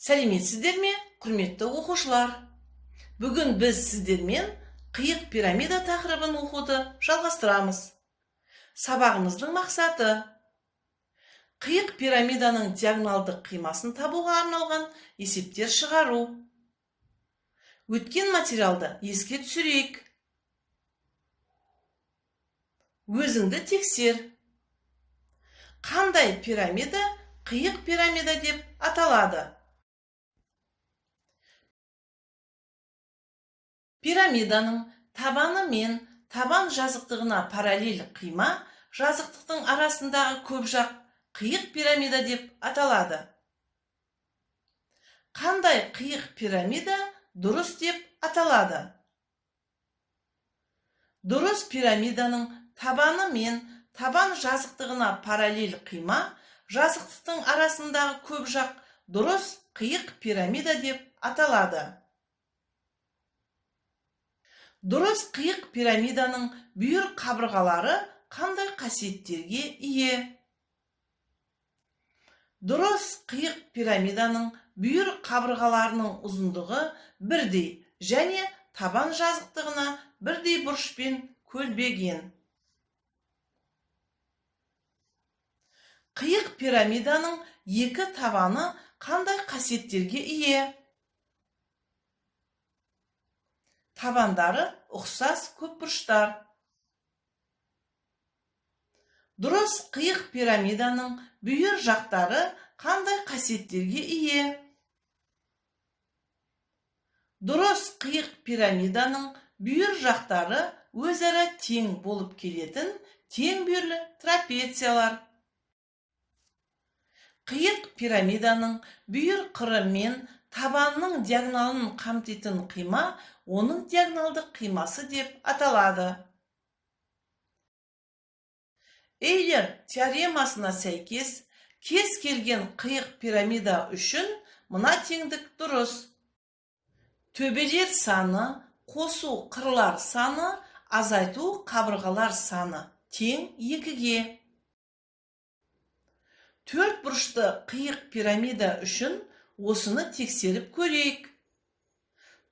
Сәлеметсіздер ме, құрметті оқушылар? Бүгін біз сіздермен қиық пирамида тақырыбын оқуды жалғастырамыз. Сабағымыздың мақсаты қиық пирамиданың диагоналдық қимасын табуға арналған есептер шығару. Өткен материалды еске түсірейік. Өзіңді тексер. Қандай пирамида қиық пирамида деп аталады? Пирамиданың табаны мен табан жазықтығына параллель қима жазықтықтың арасындағы көпжақ қиық пирамида деп аталады. Қандай қиық пирамида дұрыс деп аталады? Дұрыс пирамиданың табаны мен табан жазықтығына параллель қима жазықтықтың арасындағы көпжақ дұрыс қиық пирамида деп аталады. Дұрыс қиық пирамиданың бүйір қабырғалары қандай қасиеттерге ие? Дұрыс қиық пирамиданың бүйір қабырғаларының ұзындығы бірдей және табан жазықтығына бірдей бұрышпен көлбеген. Қиық пирамиданың екі табаны қандай қасиеттерге ие? Табандары ұқсас көпбұрыштар. Дұрыс қиық пирамиданың бүйір жақтары қандай қасиеттерге ие? Дұрыс қиық пирамиданың бүйір жақтары өзара тең болып келетін тең бүйірлі трапециялар. Қиық пирамиданың бүйір қыры мен табанның диагоналын қамтитын қима оның диагоналдық қимасы деп аталады. Эйлер теоремасына сәйкес, кез келген қиық пирамида үшін мына теңдік дұрыс. Төбелер саны қосу қырлар саны азайту қабырғалар саны тең 2-ге. Төрт бұрышты қиық пирамида үшін осыны тексеріп көрейік.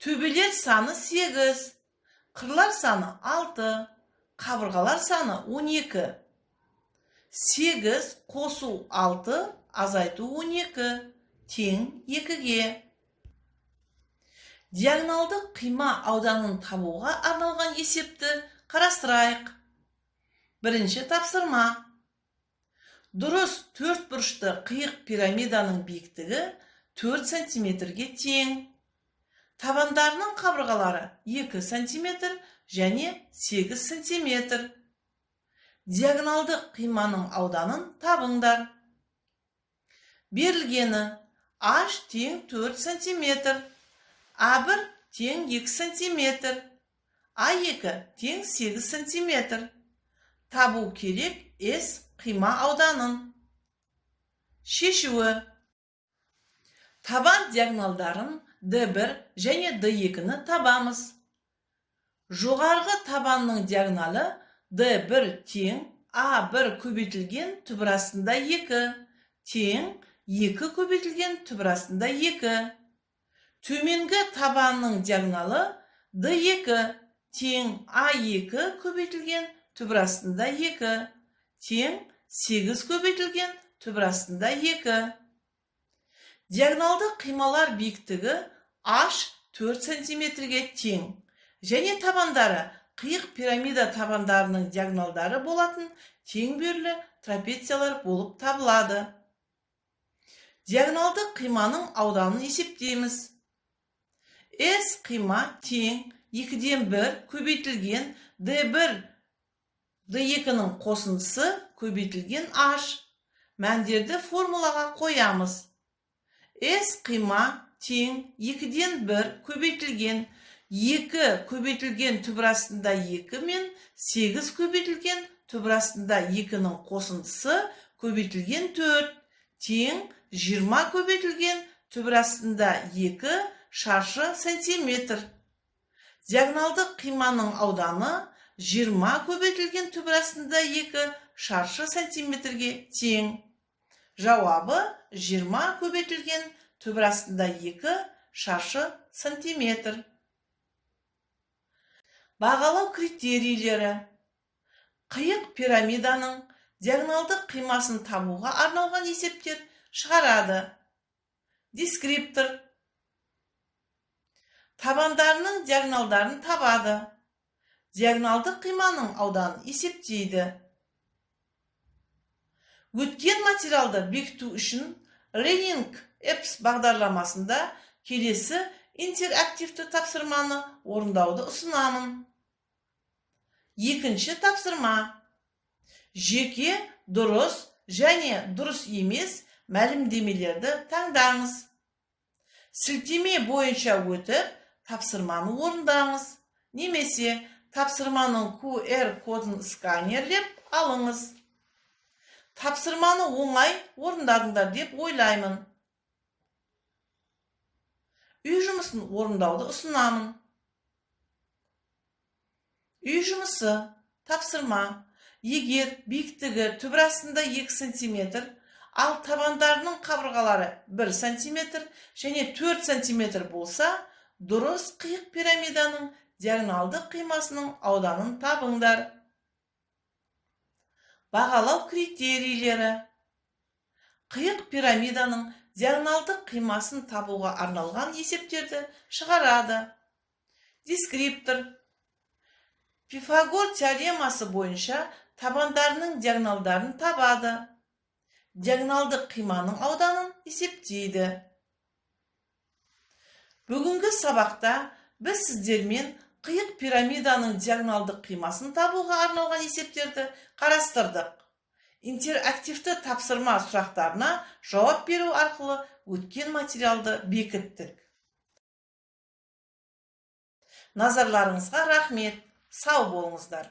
Төбелер саны 8, қырлар саны 6, қабырғалар саны 12. 8 қосу 6 азайту 12 тең 2-ге. Диагоналдық қима ауданын табуға арналған есепті қарастырайық. Бірінші тапсырма. Дұрыс төрт бұрышты қиық пирамиданың биіктігі 4 сантиметрге тең. Табандарының қабырғалары 2 сантиметр және 8 сантиметр. Диагоналдық қиманың ауданын табыңдар. Берілгені H тең 4 сантиметр, A1 тең 2 сантиметр, A2 тең 8 сантиметр. Табу керек S қима ауданын. Шешуі. Табан диагоналдарын D1 және D2-ні табамыз. Жоғарғы табанның диагоналы D1 тең A1 көбейтілген түбір астында 2 тең 2 көбейтілген түбір астында 2. Төменгі табанның диагоналы D2 тең A2 көбейтілген түбір астында 2 тең 8 көбейтілген түбір астында 2. Диагоналдық қималар биіктігі H 4 сантиметрге тең және табандары қиық пирамида табандарының диагоналдары болатын тең бүйірлі трапециялар болып табылады. Диагоналдық қиманың ауданын есептейміз. S қима тең 2-ден 1 көбейтілген D1 D2-ның қосындысы көбейтілген H. Мәндерді формулаға қоямыз. S қима тең 2-ден 1 көбейтілген 2 көбейтілген түбір астында 2 мен 8 көбейтілген түбір астында 2-ның қосындысы көбейтілген 4 тең 20 көбейтілген түбір астында 2 шаршы сантиметр. Диагоналдық қиманың ауданы 20 көбейтілген түбір астында 2 шаршы сантиметрге тең. Жауабы 20 көбейтілген түбір астында 2 шаршы сантиметр. Бағалау критерийлері. Қиық пирамиданың диагоналдық қимасын табуға арналған есептер шығарады. Дескриптор. Табандарының диагоналдарын табады. Диагоналдық қиманың ауданын есептейді. Өткен материалды бекіту үшін Learning Apps бағдарламасында келесі интерактивті тапсырманы орындауды ұсынамын. Екінші тапсырма. Жеке, дұрыс және дұрыс емес мәлімдемелерді таңдаңыз. Сілтеме бойынша өтіп, тапсырманы орындаңыз. Немесе тапсырманың QR кодын сканерлеп алыңыз. Тапсырманы оңай орындадыңдар деп ойлаймын. Үй жұмысын орындауды ұсынамын. Үй жұмысы. Тапсырма. Егер биіктігі түбір астында 2 см, ал табандарының қабырғалары 1 см және 4 см болса, дұрыс қиық пирамиданың диагоналдық қимасының ауданын табыңдар. Бағалау критерийлері. Қиық пирамиданың диагоналдық қимасын табуға арналған есептерді шығарады. Дескриптор. Пифагор теоремасы бойынша табандарының диагоналдарын табады. Диагоналдық қиманың ауданын есептейді. Бүгінгі сабақта біз сіздермен қиық пирамиданың диагоналдық қимасын табуға арналған есептерді қарастырдық. Интерактивті тапсырма сұрақтарына жауап беру арқылы өткен материалды бекіттік. Назарларыңызға рахмет. Сау болыңыздар.